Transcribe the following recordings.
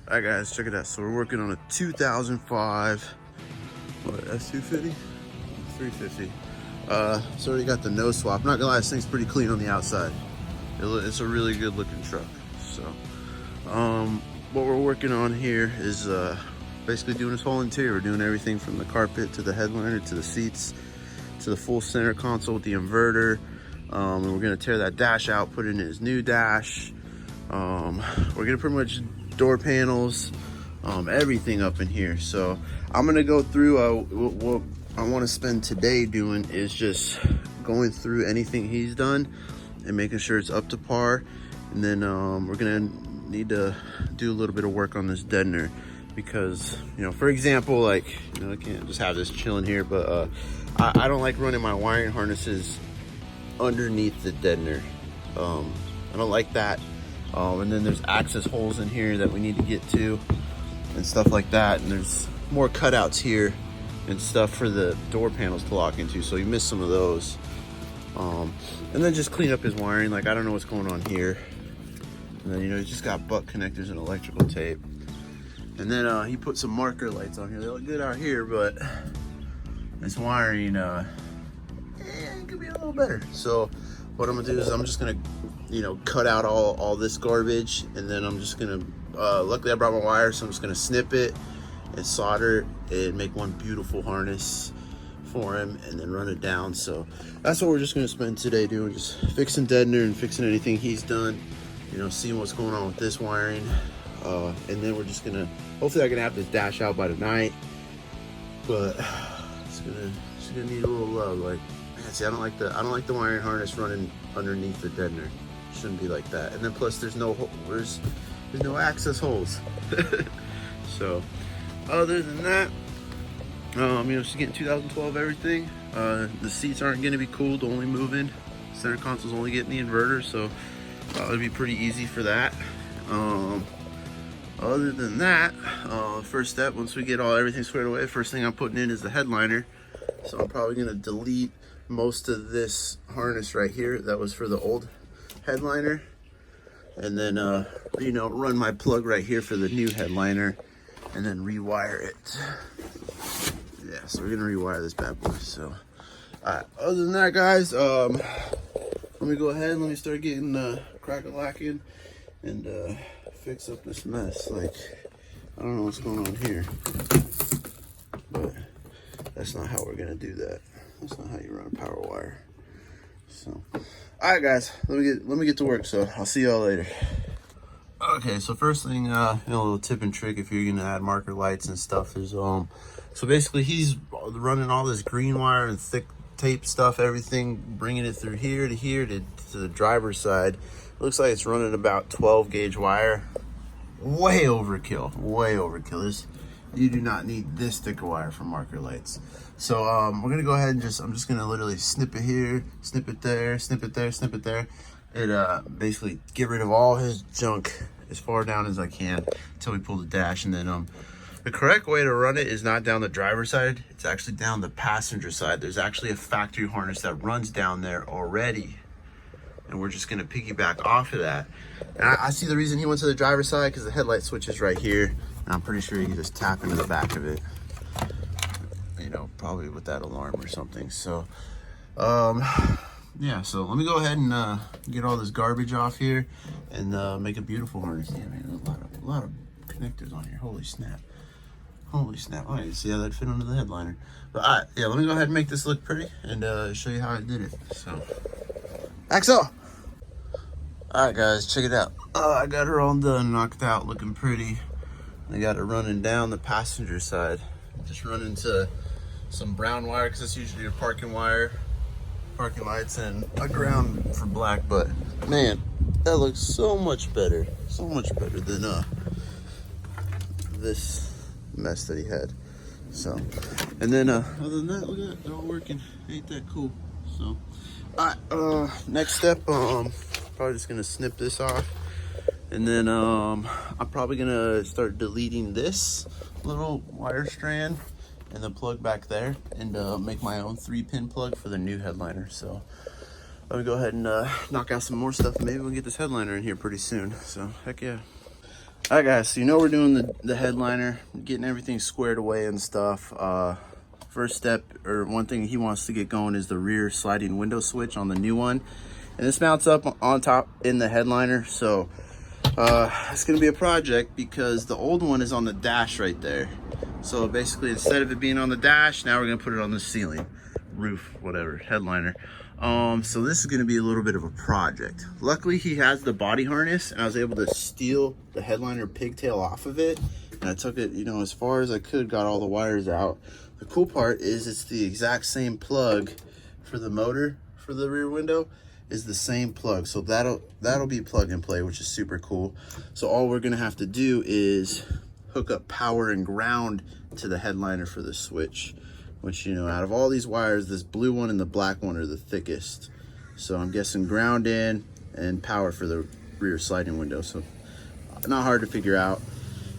All right, guys, check it out. So we're working on a 2005, what, S250? 350. It's already got the nose swap. Not gonna lie, this thing's pretty clean on the outside. It's a really good looking truck. So, what we're working on here is basically doing this whole interior. We're doing everything from the carpet to the headliner to the seats to the full center console with the inverter. And we're gonna tear that dash out, put it in his new dash. We're gonna pretty much door panels, everything up in here. So I'm gonna go through what I want to spend today doing is just going through anything he's done and making sure it's up to par. And then we're gonna need to do a little bit of work on this deadener because, you know, for example, like, you know, I can't just have this chilling here, but I don't like running my wiring harnesses underneath the deadener. I don't like that. And then there's access holes in here that we need to get to and stuff like that. And there's more cutouts here and stuff for the door panels to lock into. So you miss some of those. And then just clean up his wiring. Like, I don't know what's going on here. And then, you know, he's just got butt connectors and electrical tape. And then he put some marker lights on here. They look good out here, but this wiring, it could be a little better. So what I'm gonna do is I'm just gonna, you know, cut out all this garbage, and then I'm just gonna, luckily I brought my wire, so I'm just gonna snip it and solder it and make one beautiful harness for him and then run it down. So that's what we're just gonna spend today doing, just fixing deadener and fixing anything he's done, you know, seeing what's going on with this wiring. And then we're just gonna, hopefully I can have this dash out by tonight, but it's gonna need a little love. Like, man, see, I don't like the wiring harness running underneath the deadener. Shouldn't be like that. And then plus there's no access holes. So other than that, you know, just getting 2012 everything. The seats aren't gonna be cooled, only moving. Center console's only getting the inverter, so it'll be pretty easy for that. Other than that, first step, once we get everything squared away, first thing I'm putting in is the headliner. So I'm probably gonna delete most of this harness right here that was for the old headliner, and then you know, run my plug right here for the new headliner, and then rewire it. Yeah, so we're gonna rewire this bad boy. So alright, other than that, guys, let me go ahead and let me start getting crack-a-lacking and fix up this mess. Like, I don't know what's going on here, but that's not how we're gonna do that. That's not how you run a power wire. So, all right, guys, let me get to work. So I'll see y'all later. Okay, so first thing, you know, a little tip and trick if you're gonna add marker lights and stuff is, so basically he's running all this green wire and thick tape stuff, everything, bringing it through here to the driver's side. It looks like it's running about 12 gauge wire. Way overkill, way overkill. You do not need this thick wire for marker lights. So we're gonna go ahead and I'm just gonna literally snip it here, snip it there, snip it there, snip it there. It basically get rid of all his junk as far down as I can until we pull the dash. And then the correct way to run it is not down the driver's side, it's actually down the passenger side. There's actually a factory harness that runs down there already, and we're just gonna piggyback off of that. And I see the reason he went to the driver's side because the headlight switch is right here, and I'm pretty sure you can just tap into the back of it, you know, probably with that alarm or something. So yeah, so let me go ahead and get all this garbage off here and make a beautiful harness. Yeah, man, a lot of connectors on here. Holy snap. Holy snap. Oh, you see how that fit under the headliner. But all right, yeah, let me go ahead and make this look pretty and show you how I did it. So, Axel! All right, guys, check it out. I got her all done, knocked out, looking pretty. I got it running down the passenger side. Just run into some brown wire because that's usually your parking wire, parking lights, and a ground for black. But man, that looks so much better than this mess that he had. So, and then other than that, look at that, they're all working. Ain't that cool? So, all right, next step, probably just gonna snip this off, and then I'm probably gonna start deleting this little wire strand and the plug back there, and make my own 3-pin plug for the new headliner. So let me go ahead and knock out some more stuff, and maybe we'll get this headliner in here pretty soon. So heck yeah. All right, guys, so you know we're doing the headliner, getting everything squared away and stuff. First step, or one thing he wants to get going, is the rear sliding window switch on the new one. And this mounts up on top in the headliner, so it's gonna be a project because the old one is on the dash right there. So basically, instead of it being on the dash, now we're gonna put it on the ceiling, roof, whatever, headliner. So this is gonna be a little bit of a project. Luckily, he has the body harness, and I was able to steal the headliner pigtail off of it. And I took it, you know, as far as I could, got all the wires out. The cool part is it's the exact same plug for the motor for the rear window is the same plug. So that'll be plug and play, which is super cool. So all we're gonna have to do is hook up power and ground to the headliner for the switch, which, you know, out of all these wires, this blue one and the black one are the thickest. So I'm guessing ground in and power for the rear sliding window. So not hard to figure out.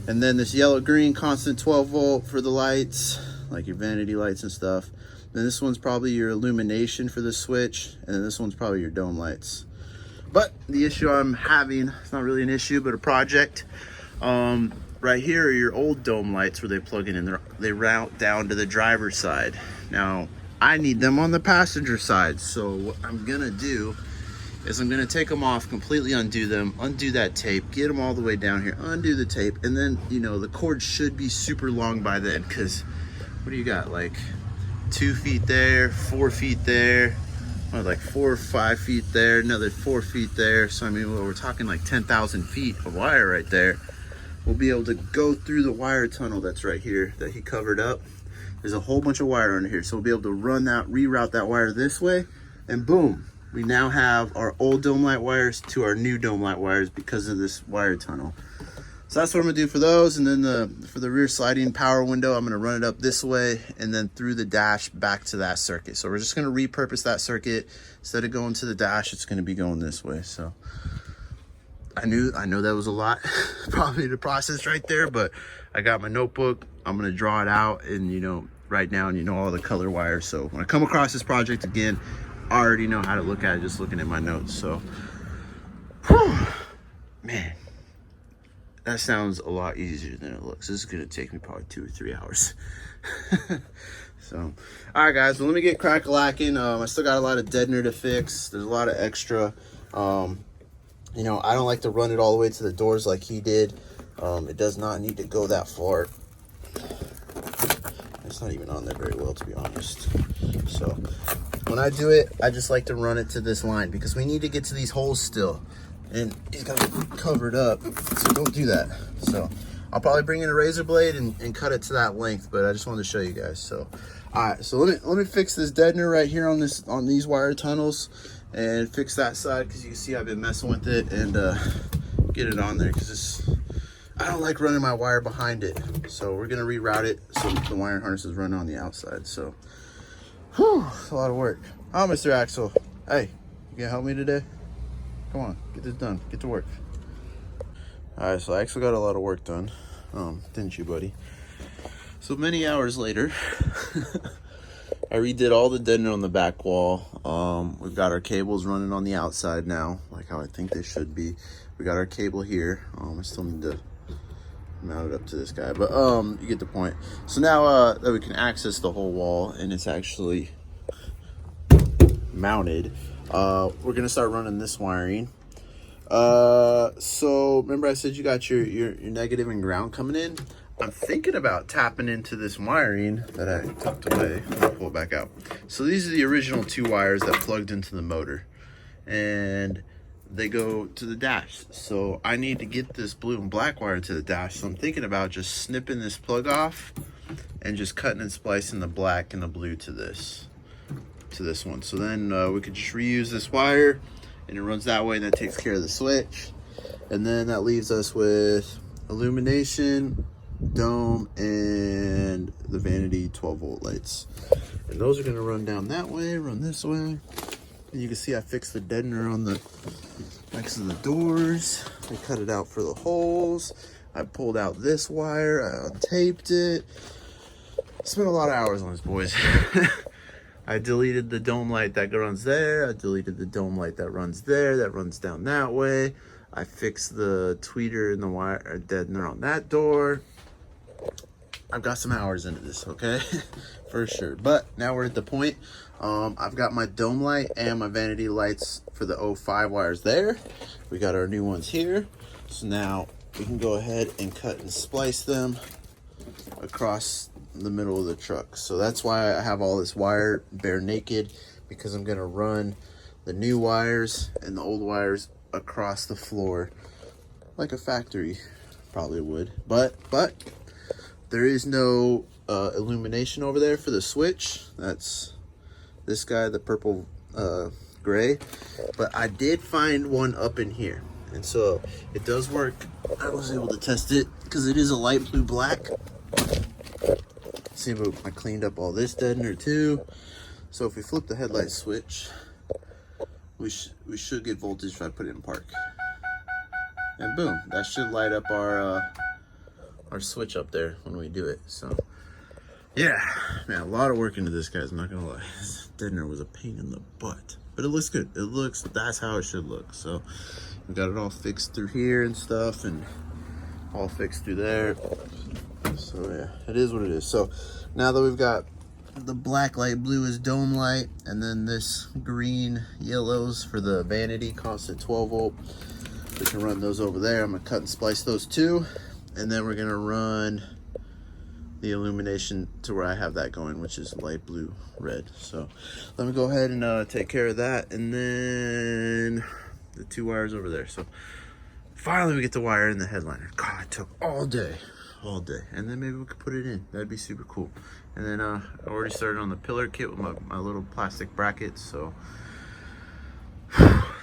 And then this yellow green constant 12 volt for the lights, like your vanity lights and stuff. Then this one's probably your illumination for the switch. And then this one's probably your dome lights. But the issue I'm having, it's not really an issue, but a project. Right here are your old dome lights where they plug in and they route down to the driver's side. Now, I need them on the passenger side. So what I'm gonna do is I'm gonna take them off, completely undo them, undo that tape, get them all the way down here, undo the tape, and then, you know, the cord should be super long by then, because what do you got, like 2 feet there, 4 feet there, like 4 or 5 feet there, another 4 feet there. So I mean, well, we're talking like 10,000 feet of wire right there. We'll be able to go through the wire tunnel that's right here that he covered up. There's a whole bunch of wire under here. So we'll be able to run that, reroute that wire this way, and boom, we now have our old dome light wires to our new dome light wires because of this wire tunnel. So that's what I'm gonna do for those. And then for the rear sliding power window, I'm gonna run it up this way and then through the dash back to that circuit. So we're just gonna repurpose that circuit. Instead of going to the dash, it's gonna be going this way. So I know that was a lot probably to process right there, but I got my notebook. I'm gonna draw it out and, you know, write down, you know, all the color wires. So when I come across this project again, I already know how to look at it just looking at my notes. So, whew, man, that sounds a lot easier than it looks. This is gonna take me probably 2 or 3 hours. So, all right, guys, well, let me get crack-a-lacking. I still got a lot of deadener to fix. There's a lot of extra. You know, I don't like to run it all the way to the doors like he did. It does not need to go that far. It's not even on there very well, to be honest. So when I do it, I just like to run it to this line because we need to get to these holes still. And he's got it covered up, so don't do that. So I'll probably bring in a razor blade and cut it to that length, but I just wanted to show you guys. So, all right, so let me fix this deadener right here on these wire tunnels and fix that side, because you can see I've been messing with it, and get it on there because I don't like running my wire behind it. So we're gonna reroute it so the wiring harness is running on the outside. So, whew, it's a lot of work. Oh, Mr. Axel, hey, you gonna help me today? Come on, get this done, get to work. All right, so I actually got a lot of work done, didn't you, buddy? So many hours later, I redid all the deadening on the back wall. We've got our cables running on the outside now, like how I think they should be. We got our cable here. I still need to mount it up to this guy, but you get the point. So now that we can access the whole wall and it's actually mounted, we're gonna start running this wiring. So remember I said you got your negative and ground coming in? I'm thinking about tapping into this wiring that I tucked away. I'll pull it back out. So these are the original 2 wires that plugged into the motor, and they go to the dash. So I need to get this blue and black wire to the dash. So I'm thinking about just snipping this plug off and just cutting and splicing the black and the blue to this one. So then we could just reuse this wire, and it runs that way, and that takes care of the switch. And then that leaves us with illumination, dome, and the vanity 12 volt lights. And those are gonna run down that way, run this way. And you can see I fixed the deadener on the next to the doors. I cut it out for the holes. I pulled out this wire, I untaped it. Spent a lot of hours on this, boys. I deleted the dome light that runs there. I deleted the dome light that runs there, that runs down that way. I fixed the tweeter and the wire deadener on that door. I've got some hours into this, okay? For sure. But now we're at the point. I've got my dome light and my vanity lights for the 05 wires there. We got our new ones here. So now we can go ahead and cut and splice them across the middle of the truck. So that's why I have all this wire bare naked, because I'm gonna run the new wires and the old wires across the floor like a factory probably would. But there is no illumination over there for the switch. That's this guy, the purple gray. But I did find one up in here, and so it does work. I was able to test it because it is a light blue black. See, I cleaned up all this deadener too. So if we flip the headlight switch, we should get voltage if I put it in park. And boom, that should light up our switch up there when we do it. So yeah, man, a lot of work into this, guys. I'm not gonna lie. This deadener was a pain in the butt, but it looks good. It looks, that's how it should look. So we got it all fixed through here and stuff, and all fixed through there. So yeah, it is what it is. So now that we've got the black light blue is dome light, and then this green yellows for the vanity, costs at 12 volt. We can run those over there. I'm gonna cut and splice those too, and then we're gonna run the illumination to where I have that going, which is light blue red. So let me go ahead and take care of that, and then the two wires over there. So finally we get the wire in the headliner. God, it took all day, and then maybe we could put it in. That'd be super cool. And then I already started on the pillar kit with my little plastic brackets, so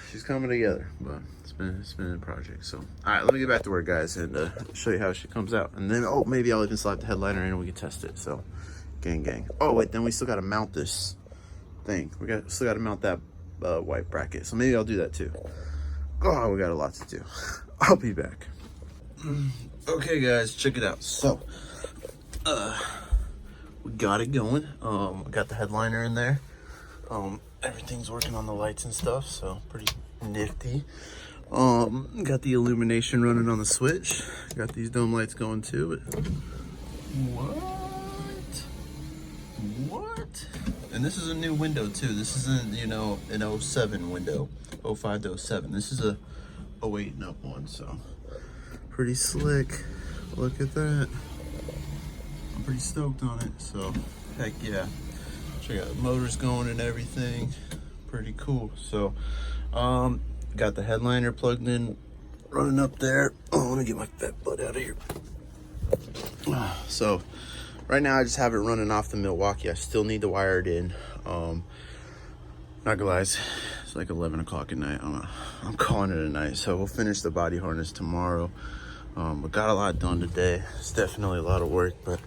she's coming together. But it's been a project. So all right, let me get back to work, guys, and show you how she comes out. And then maybe I'll even slide the headliner in and we can test it. So gang. Oh wait, then we still got to mount this thing. Still got to mount that white bracket. So maybe I'll do that too. Oh, we got a lot to do. I'll be back. Okay, guys, check it out. So we got it going. Got the headliner in there. Everything's working on the lights and stuff, so pretty nifty. Got the illumination running on the switch. Got these dome lights going too. But what? And this is a new window too. This isn't, you know, an 07 window, 05 to 07. This is a 08 and up one, so pretty slick. Look at that. I'm pretty stoked on it. So heck yeah. Check out the motors going and everything. Pretty cool. So got the headliner plugged in, running up there. Oh, let me get my fat butt out of here. So right now I just have it running off the Milwaukee. I still need to wire it in. Not gonna lie, it's like 11 o'clock at night. I'm calling it a night. So we'll finish the body harness tomorrow. But got a lot done today. It's definitely a lot of work, but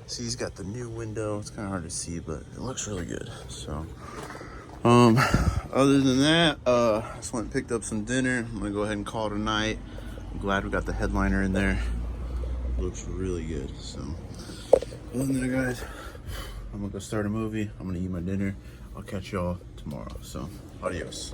see, he's got the new window. It's kind of hard to see, but it looks really good. So other than that, I just went and picked up some dinner. I'm gonna go ahead and call it a night. I'm glad we got the headliner in there. Looks really good. So other than that, guys, I'm gonna go start a movie. I'm gonna eat my dinner. I'll catch y'all tomorrow. So adios.